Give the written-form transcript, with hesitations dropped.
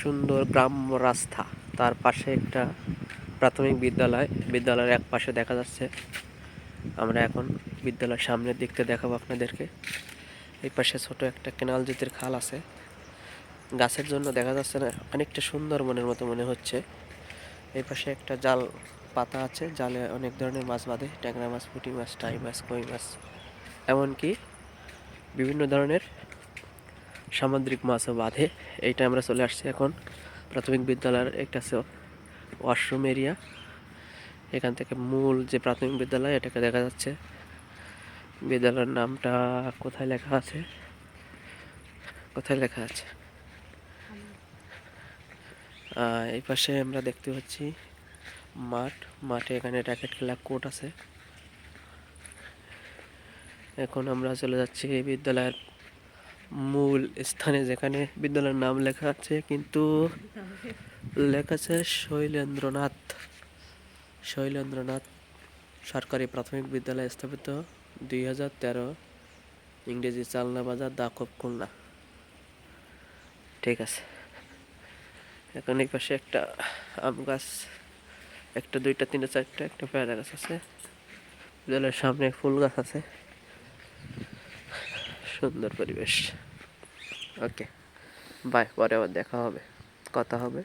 সুন্দর গ্রাম্য রাস্তা, তার পাশে একটা প্রাথমিক বিদ্যালয়। বিদ্যালয়ের এক পাশে দেখা যাচ্ছে, আমরা এখন বিদ্যালয়ের সামনের দিকতে দেখাবো আপনাদেরকে। এই পাশে ছোট একটা কেনাল জুতির খাল আছে, গাছের জন্য দেখা যাচ্ছে না, অনেকটা সুন্দরবনের মতো মনে হচ্ছে। এই পাশে একটা জাল পাতা আছে, জালে অনেক ধরনের মাছ বাঁধে, ট্যাংরা মাছ, পুঁটি মাছ, টাই মাছ, কই মাছ, এমনকি বিভিন্ন ধরনের সামুদ্রিক মাছও বাঁধে। এইটা আমরা চলে আসছি এখন প্রাথমিক বিদ্যালয়ের একটা ওয়াশরুম এরিয়া। এখান থেকে মূল যে প্রাথমিক বিদ্যালয় এটাকে দেখা যাচ্ছে। বিদ্যালয়ের নামটা কোথায় লেখা আছে, কোথায় লেখা আছে? এই পাশে আমরা দেখতে পাচ্ছি মাঠে এখানে র্যাকেট খেলা কোর্ট আছে। এখন আমরা চলে যাচ্ছি এই বিদ্যালয়ের মূল স্থানে, যেখানে বিদ্যালয়ের নাম লেখা আছে, কিন্তু লেখা আছে শৈলেন্দ্রনাথ সরকারি প্রাথমিক বিদ্যালয়, স্থাপিত 2013, ইংরেজি চালনা বাজার, দাকব, খুলনা। ঠিক আছে। এখন এই পাশে একটা আম গাছ, একটা, দুইটা, তিনটা, চারটা, একটা পেয়ারা গাছ আছে। বিদ্যালয়ের সামনে ফুল গাছ আছে, সুন্দর পরিবেশ। ওকে, বাই, পরে আবার দেখা হবে, কথা হবে।